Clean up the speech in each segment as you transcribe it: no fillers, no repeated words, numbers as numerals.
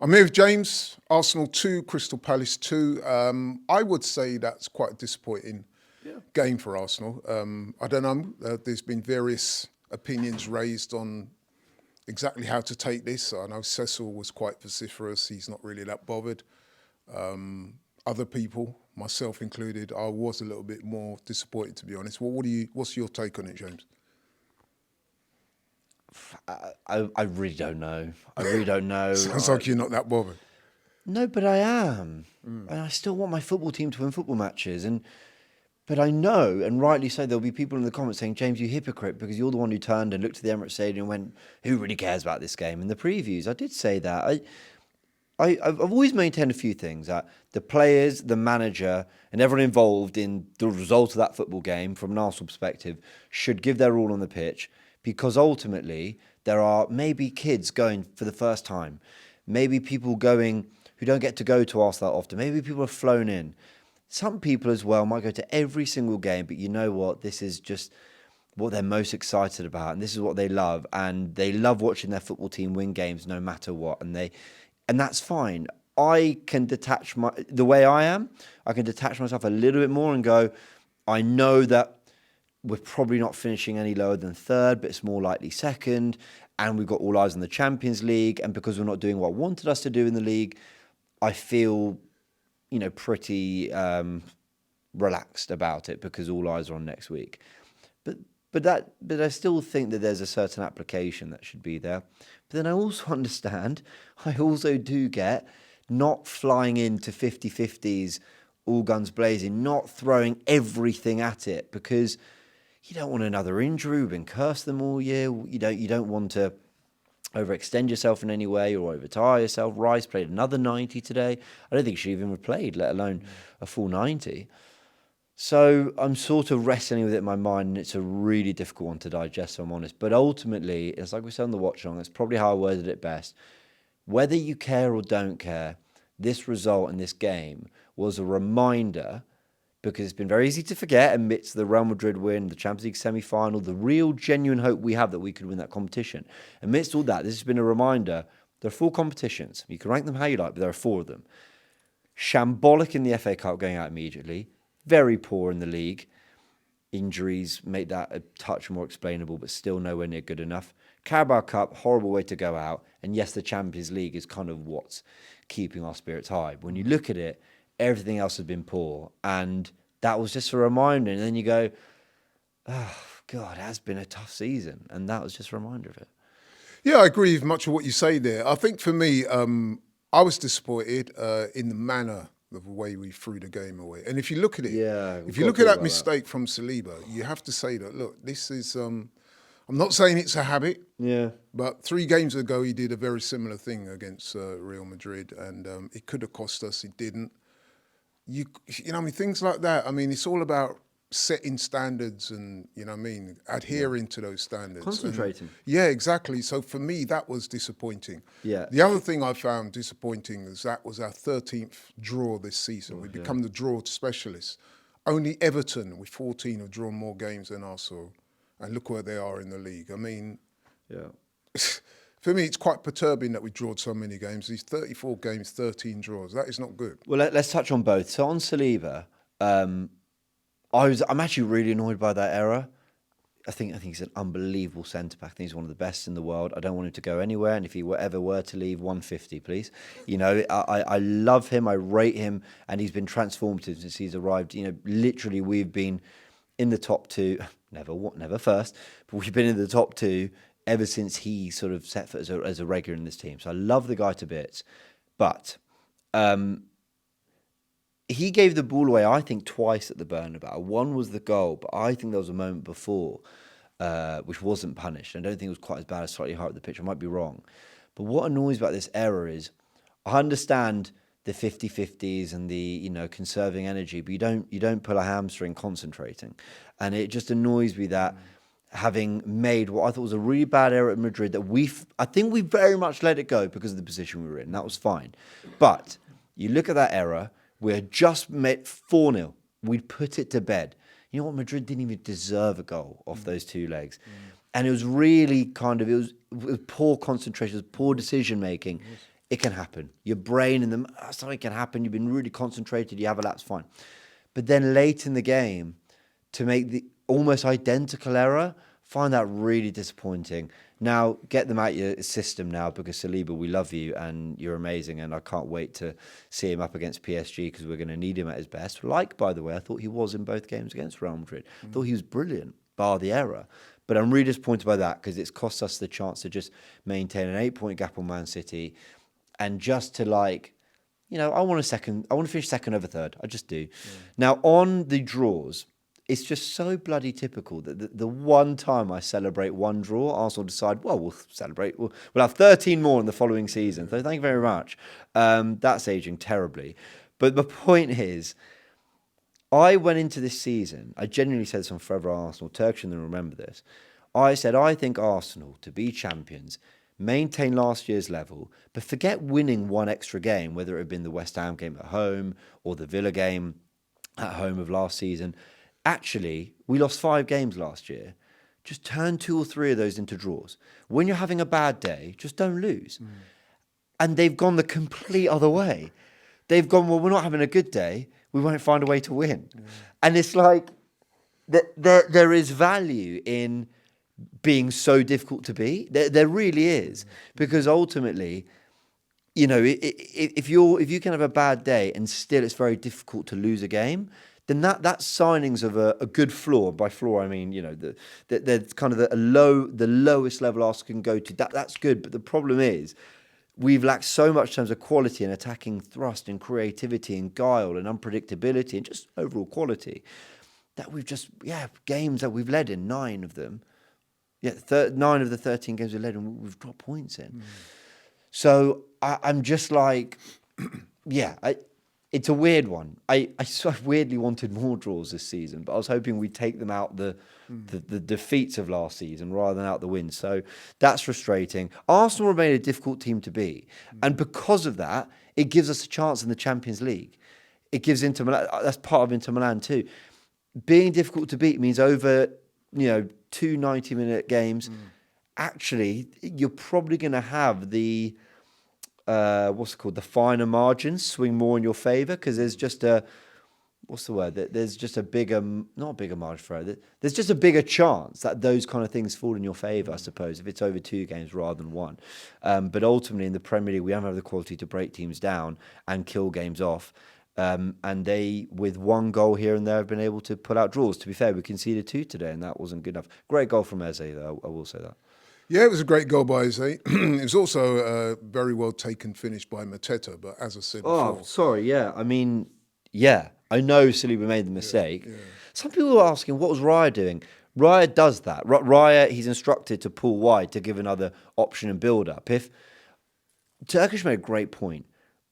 I'm here with James. Arsenal 2, Crystal Palace 2. I would say that's quite a disappointing game for Arsenal. I don't know. There's been various opinions raised on exactly how to take this. I know Cecil was quite vociferous. He's not really that bothered. Other people, myself included, I was a little bit more disappointed, to be honest. What's your take on it, James? I really don't know. I really don't know. Sounds like you're not that bothered. No, but I am. And I still want my football team to win football matches. But I know, and rightly so, there'll be people in the comments saying, James, you hypocrite, because you're the one who turned and looked at the Emirates Stadium and went, who really cares about this game? In the previews, I did say that. I've always maintained a few things, that the players, the manager, and everyone involved in the result of that football game, from an Arsenal perspective, should give their all on the pitch, because ultimately there are maybe kids going for the first time, maybe people going who don't get to go to Arsenal that often, maybe people have flown in. Some people as well might go to every single game, but you know what? This is just what they're most excited about, and this is what they love, and they love watching their football team win games no matter what, and that's fine. I can detach the way I am. I can detach myself a little bit more and go, I know that we're probably not finishing any lower than third, but it's more likely second, and we've got all eyes on the Champions League, and because we're not doing what I wanted us to do in the league, I feel, pretty relaxed about it because all eyes are on next week. But I still think that there's a certain application that should be there. But then I also understand, I also do get not flying into 50-50s, all guns blazing, not throwing everything at it, because you don't want another injury. We've been cursed them all year. You don't want to overextend yourself in any way or overtire yourself. Rice played another 90 today. I don't think she even played, let alone a full 90. So I'm sort of wrestling with it in my mind, and it's a really difficult one to digest, if I'm honest. But ultimately, it's like we said on the watch along, it's probably how I worded it best. Whether you care or don't care, this result in this game was a reminder, because it's been very easy to forget amidst the Real Madrid win, the Champions League semi-final, the real genuine hope we have that we could win that competition. Amidst all that, this has been a reminder, there are 4 competitions. You can rank them how you like, but there are 4 of them. Shambolic in the FA Cup going out immediately. Very poor in the league. Injuries make that a touch more explainable, but still nowhere near good enough. Carabao Cup, horrible way to go out. And yes, the Champions League is kind of what's keeping our spirits high. When you look at it, everything else has been poor. And that was just a reminder. And then you go, oh, God, it has been a tough season. And that was just a reminder of it. Yeah, I agree with much of what you say there. I think for me, I was disappointed in the manner of the way we threw the game away. And if you look at it, if you look at that mistake from Saliba, you have to say that, look, this is, I'm not saying it's a habit, but 3 games ago he did a very similar thing against Real Madrid, and it could have cost us, it didn't. Things like that, it's all about setting standards and, adhering to those standards. Concentrating. Yeah, exactly. So for me, that was disappointing. Yeah. The other thing I found disappointing is that was our 13th draw this season. We've become the draw specialists. Only Everton with 14 have drawn more games than Arsenal. And look where they are in the league. For me, it's quite perturbing that we drawed so many games. These 34 games, 13 draws. That is not good. Well, let's touch on both. So on Saliba, I'm actually really annoyed by that error. I think he's an unbelievable centre-back. I think he's one of the best in the world. I don't want him to go anywhere. And if he ever were to leave, 150, please. I love him. I rate him. And he's been transformative since he's arrived. Literally, we've been in the top 2. Never first. But we've been in the top 2 ever since he sort of set foot as a regular in this team. So I love the guy to bits. But he gave the ball away, I think, twice at the Bernabeu. One was the goal, but I think there was a moment before which wasn't punished. I don't think it was quite as bad as slightly higher up the pitch. I might be wrong. But what annoys about this error is, I understand the 50-50s and the conserving energy, but you don't pull a hamstring concentrating. And it just annoys me that having made what I thought was a really bad error at Madrid, that I think we very much let it go because of the position we were in. That was fine. But you look at that error, we had just met 4-0. We'd put it to bed. You know what? Madrid didn't even deserve a goal off those 2 legs. And it was really it was poor concentration, it was poor decision making. it can happen. Your brain and something can happen. You've been really concentrated. You have a lapse, fine. But then late in the game, to make the almost identical error, find that really disappointing. Now, get them out your system now, because Saliba, we love you and you're amazing, and I can't wait to see him up against PSG, because we're going to need him at his best. Like, by the way, I thought he was in both games against Real Madrid. I thought he was brilliant, bar the error. But I'm really disappointed by that, because it's cost us the chance to just maintain an 8-point gap on Man City, and just to I want to finish second over third. I just do. Now, on the draws, it's just so bloody typical that the one time I celebrate one draw, Arsenal decide, well, we'll celebrate. We'll have 13 more in the following season. So thank you very much. That's aging terribly. But the point is, I went into this season, I genuinely said this on Forever Arsenal, Turkish, and then remember this. I said, I think Arsenal, to be champions, maintain last year's level, but forget winning one extra game, whether it had been the West Ham game at home or the Villa game at home of last season. Actually, we lost 5 games last year. Just turn 2 or 3 of those into draws. When you're having a bad day, just don't lose. And they've gone the complete other way. They've gone, well, we're not having a good day, we won't find a way to win. And it's like, there is value in being so difficult to beat. There really is. Because ultimately, if you can have a bad day and still it's very difficult to lose a game, then that's signings of a good floor. By floor, I mean, the kind of the lowest level Arsenal can go to. That's good. But the problem is, we've lacked so much in terms of quality and attacking thrust and creativity and guile and unpredictability and just overall quality, that we've just, games that we've led in, 9 of them. 9 of the 13 games we've led in, we've dropped points in. So I'm just like, it's a weird one. I sort of weirdly wanted more draws this season, but I was hoping we'd take them out the defeats of last season rather than out the wins. So that's frustrating. Arsenal remain a difficult team to beat. And because of that, it gives us a chance in the Champions League. It gives Inter Milan, that's part of Inter Milan too. Being difficult to beat means over, 2 90-minute games, actually, you're probably going to have the the finer margins swing more in your favour, because there's just there's just a bigger, not a bigger margin for it. There's just a bigger chance that those kind of things fall in your favour, I suppose, if it's over 2 games rather than 1. But ultimately, in the Premier League, we don't have the quality to break teams down and kill games off. And they, with 1 goal here and there, have been able to pull out draws. To be fair, we conceded 2 today, and that wasn't good enough. Great goal from Eze, though, I will say that. Yeah, it was a great goal by Eze. It was also a very well taken finish by Mateta, but as I said before... Oh, sorry, yeah. I mean, I know Saliba made the mistake. Yeah. Some people are asking, what was Raya doing? Raya does that. Raya, he's instructed to pull wide to give another option and build-up. If Turkish made a great point.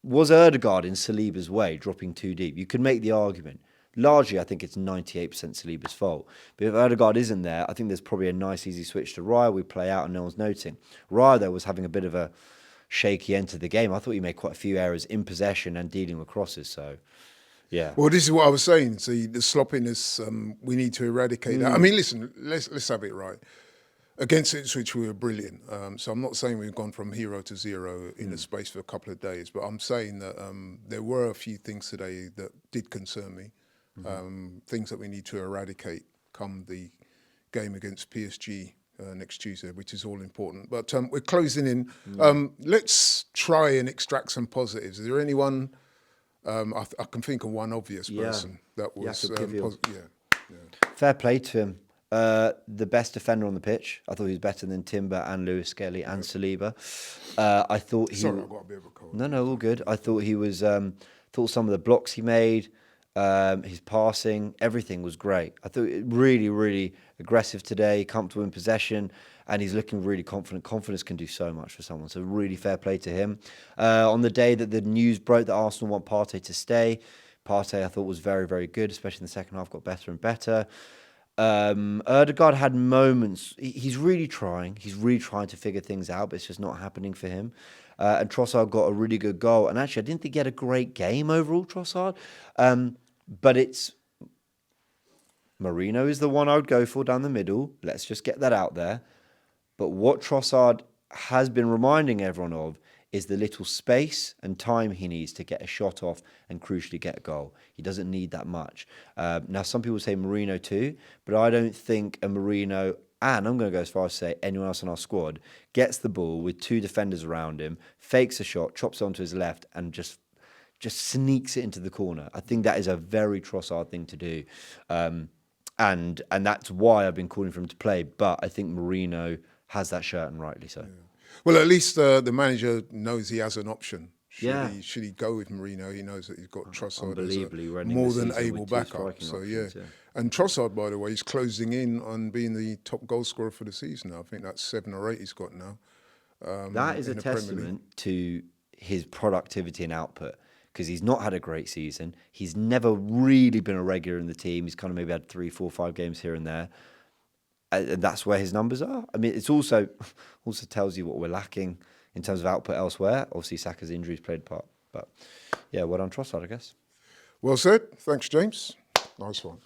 Was Ødegaard in Saliba's way, dropping too deep? You could make the argument. Largely, I think it's 98% Saliba's fault. But if Ødegaard isn't there, I think there's probably a nice, easy switch to Raya. We play out and no one's noticing. Raya, though, was having a bit of a shaky end to the game. I thought he made quite a few errors in possession and dealing with crosses. So, yeah. Well, this is what I was saying. See, the sloppiness, we need to eradicate that. I mean, listen, let's have it right. Against Ipswich, we were brilliant. So I'm not saying we've gone from hero to zero in a space for a couple of days, but I'm saying that there were a few things today that did concern me. Things that we need to eradicate come the game against PSG next Tuesday, which is all important. But we're closing in. Let's try and extract some positives. Is there anyone? I can think of one obvious person that was Fair play to him. The best defender on the pitch. I thought he was better than Timber and Lewis Skelly and Saliba. I thought he. Sorry, I got a bit of a cold. No, all good. I thought he was. Thought some of the blocks he made, his passing, everything was great. I thought really, really aggressive today, comfortable in possession, and he's looking really confident. Confidence can do so much for someone. So really fair play to him. On the day that the news broke that Arsenal want Partey to stay, Partey I thought was very, very good, especially in the second half. Got better and better. Ødegaard had moments. He's really trying. He's really trying to figure things out, but it's just not happening for him. And Trossard got a really good goal. And actually, I didn't think he had a great game overall, Trossard. But it's Marino is the one I would go for down the middle. Let's just get that out there. But what Trossard has been reminding everyone of is the little space and time he needs to get a shot off and crucially get a goal. He doesn't need that much. Now, some people say Marino too, but I don't think a Marino, and I'm going to go as far as to say anyone else on our squad, gets the ball with 2 defenders around him, fakes a shot, chops onto his left, and just sneaks it into the corner. I think that is a very Trossard thing to do. And that's why I've been calling for him to play. But I think Marino has that shirt, and rightly so. Yeah. Well, at least the manager knows he has an option. Yeah. Should he go with Marino, he knows that he's got Trossard as Unbelievably, we're a ending more the than season able with 2 backup. striking So options, yeah. And Trossard, by the way, is closing in on being the top goal scorer for the season now. I think that's 7 or 8 he's got now. That is a in the Premier League. testament to his productivity and output, because he's not had a great season. He's never really been a regular in the team. He's kind of maybe had 3, 4, 5 games here and there. And that's where his numbers are. I mean, it's also tells you what we're lacking in terms of output elsewhere. Obviously, Saka's injuries played a part. But yeah, well done, Trossard, I guess. Well said. Thanks, James. Nice one.